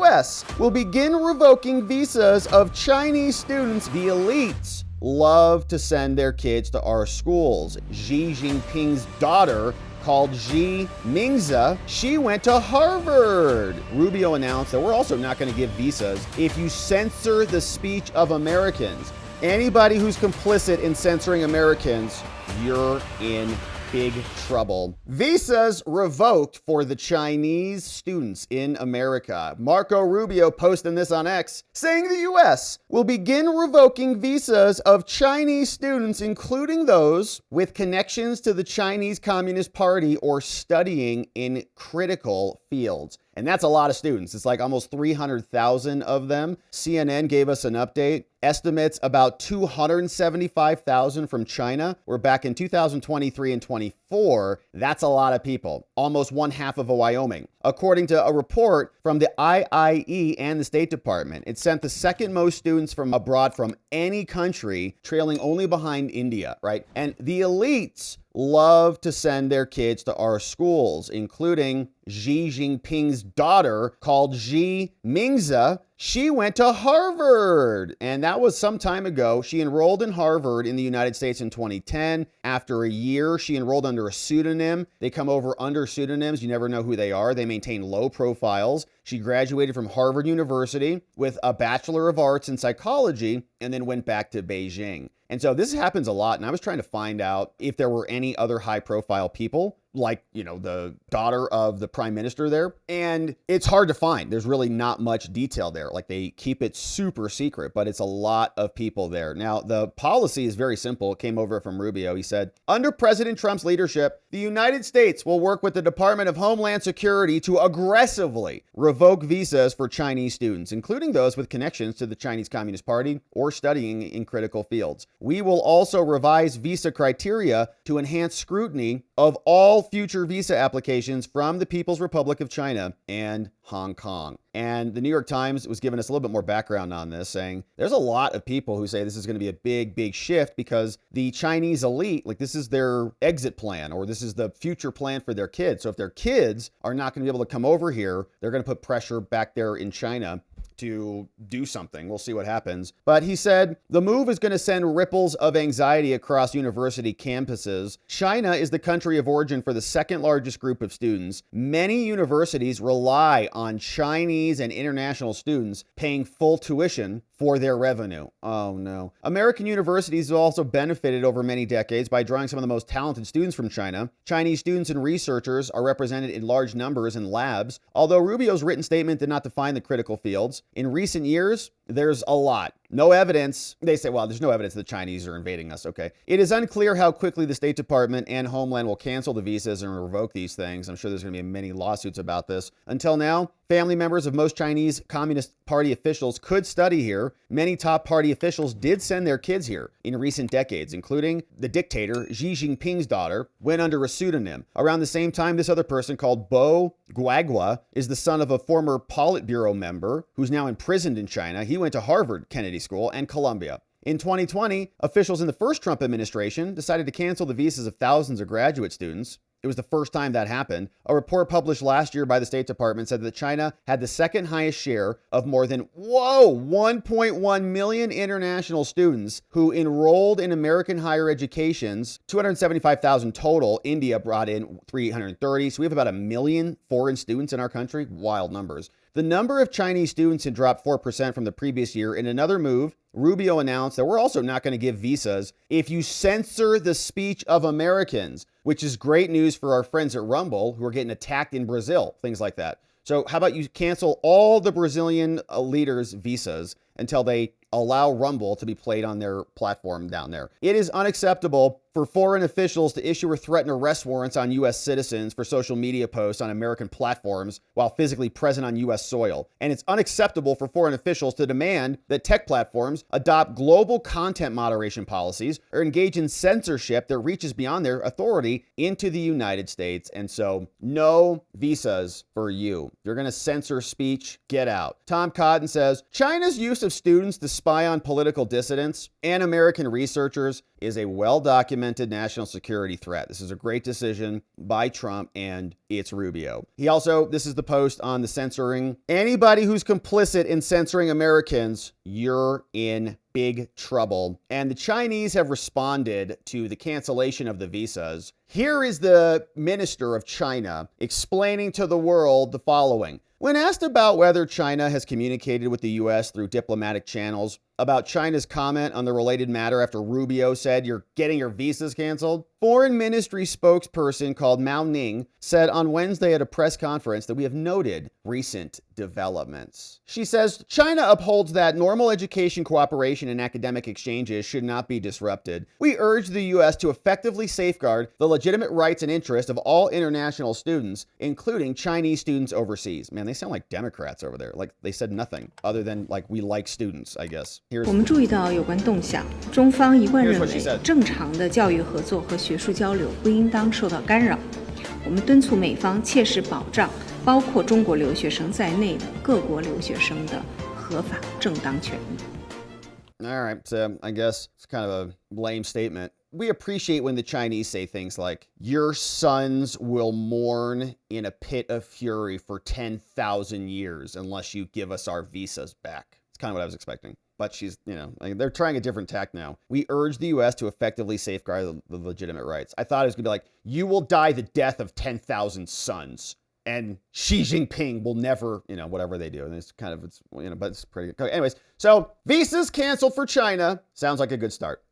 US will begin revoking visas of Chinese students. The elites love to send their kids to our schools. Xi Jinping's daughter, called Xi Mingzi, she went to Harvard. Rubio announced that we're also not going to give visas if you censor the speech of Americans. Anybody who's complicit in censoring Americans, you're in big trouble. Visas revoked for the Chinese students in America. Marco Rubio posting this on X, saying the US will begin revoking visas of Chinese students, including those with connections to the Chinese Communist Party or studying in critical fields. And that's a lot of students. It's like almost 300,000 of them. CNN gave us an update. Estimates about 275,000 from China. We're back in 2023 and 24. That's a lot of people. Almost one half of Wyoming. According to a report from the IIE and the State Department, it sent the second most students from abroad from any country, trailing only behind India, right? And the elites love to send their kids to our schools, including Xi Jinping's daughter, called Xi Mingzi. She went to Harvard, and that was some time ago. She enrolled in Harvard in the United States in 2010. After a year, she enrolled under a pseudonym. They come over under pseudonyms. You never know who they are. They maintain low profiles. She graduated from Harvard University with a Bachelor of Arts in Psychology and then went back to Beijing. And so this happens a lot. And I was trying to find out if there were any other high profile people like, the daughter of the prime minister there. And it's hard to find. There's really not much detail there. Like, they keep it super secret, but it's a lot of people there. Now, the policy is very simple. It came over from Rubio. He said, under President Trump's leadership, the United States will work with the Department of Homeland Security to aggressively revoke visas for Chinese students, including those with connections to the Chinese Communist Party or studying in critical fields. We will also revise visa criteria to enhance scrutiny of all future visa applications from the People's Republic of China and Hong Kong. And the New York Times was giving us a little bit more background on this, saying there's a lot of people who say this is going to be a big, big shift because the Chinese elite, like, this is their exit plan, or this is the future plan for their kids. So if their kids are not going to be able to come over here, they're going to put pressure back there in China to do something. We'll see what happens. But he said the move is going to send ripples of anxiety across university campuses. China is the country of origin for the second largest group of students. Many universities rely on Chinese and international students paying full tuition for their revenue. Oh no. American universities have also benefited over many decades by drawing some of the most talented students from China. Chinese students and researchers are represented in large numbers in labs. Although Rubio's written statement did not define the critical fields, in recent years, there's a lot. No evidence. They say, well, there's no evidence the Chinese are invading us. Okay. It is unclear how quickly the State Department and Homeland will cancel the visas and revoke these things. I'm sure there's going to be many lawsuits about this. Until now, family members of most Chinese Communist Party officials could study here. Many top party officials did send their kids here in recent decades, including the dictator Xi Jinping's daughter, went under a pseudonym. Around the same time, this other person called Gouveia is the son of a former Politburo member who's now imprisoned in China. He went to Harvard Kennedy School and Columbia. In 2020, officials in the first Trump administration decided to cancel the visas of thousands of graduate students. It was the first time that happened. A report published last year by the State Department said that China had the second highest share of more than, 1.1 million international students who enrolled in American higher educations, 275,000 total. India brought in 330. So we have about 1 million foreign students in our country. Wild numbers. The number of Chinese students had dropped 4% from the previous year. In another move, Rubio announced that we're also not going to give visas if you censor the speech of Americans, which is great news for our friends at Rumble who are getting attacked in Brazil, things like that. So how about you cancel all the Brazilian leaders' visas until they allow Rumble to be played on their platform down there. It is unacceptable for foreign officials to issue or threaten arrest warrants on U.S. citizens for social media posts on American platforms while physically present on U.S. soil. And it's unacceptable for foreign officials to demand that tech platforms adopt global content moderation policies or engage in censorship that reaches beyond their authority into the United States. And so no visas for you. If you're going to censor speech, get out. Tom Cotton says, China's use of students to spy on political dissidents and American researchers is a well-documented national security threat. This is a great decision by Trump, and it's Rubio. He also, this is the post on the censoring. Anybody who's complicit in censoring Americans, you're in big trouble. And the Chinese have responded to the cancellation of the visas. Here is the minister of China explaining to the world the following. When asked about whether China has communicated with the U.S. through diplomatic channels about China's comment on the related matter after Rubio said you're getting your visas canceled, Foreign Ministry spokesperson called Mao Ning said on Wednesday at a press conference that we have noted recent developments. She says China upholds that normal education cooperation and academic exchanges should not be disrupted. We urge the U.S. to effectively safeguard the legitimate rights and interests of all international students, including Chinese students overseas. Man, they sound like Democrats over there. Like they said nothing other than like we like students, I guess. 我们注意到有关动向，中方一贯认为正常的教育合作和学术交流不应当受到干扰。我们敦促美方切实保障包括中国留学生在内的各国留学生的合法正当权益。All right, so I guess it's kind of a lame statement. We appreciate when the Chinese say things like, your sons will mourn in a pit of fury for 10,000 years unless you give us our visas back. It's kind of what I was expecting. But she's, they're trying a different tack now. We urge the U.S. to effectively safeguard the legitimate rights. I thought it was going to be like, you will die the death of 10,000 sons. And Xi Jinping will never, whatever they do. And it's kind of, but it's pretty good. Okay, anyways, so visas canceled for China. Sounds like a good start.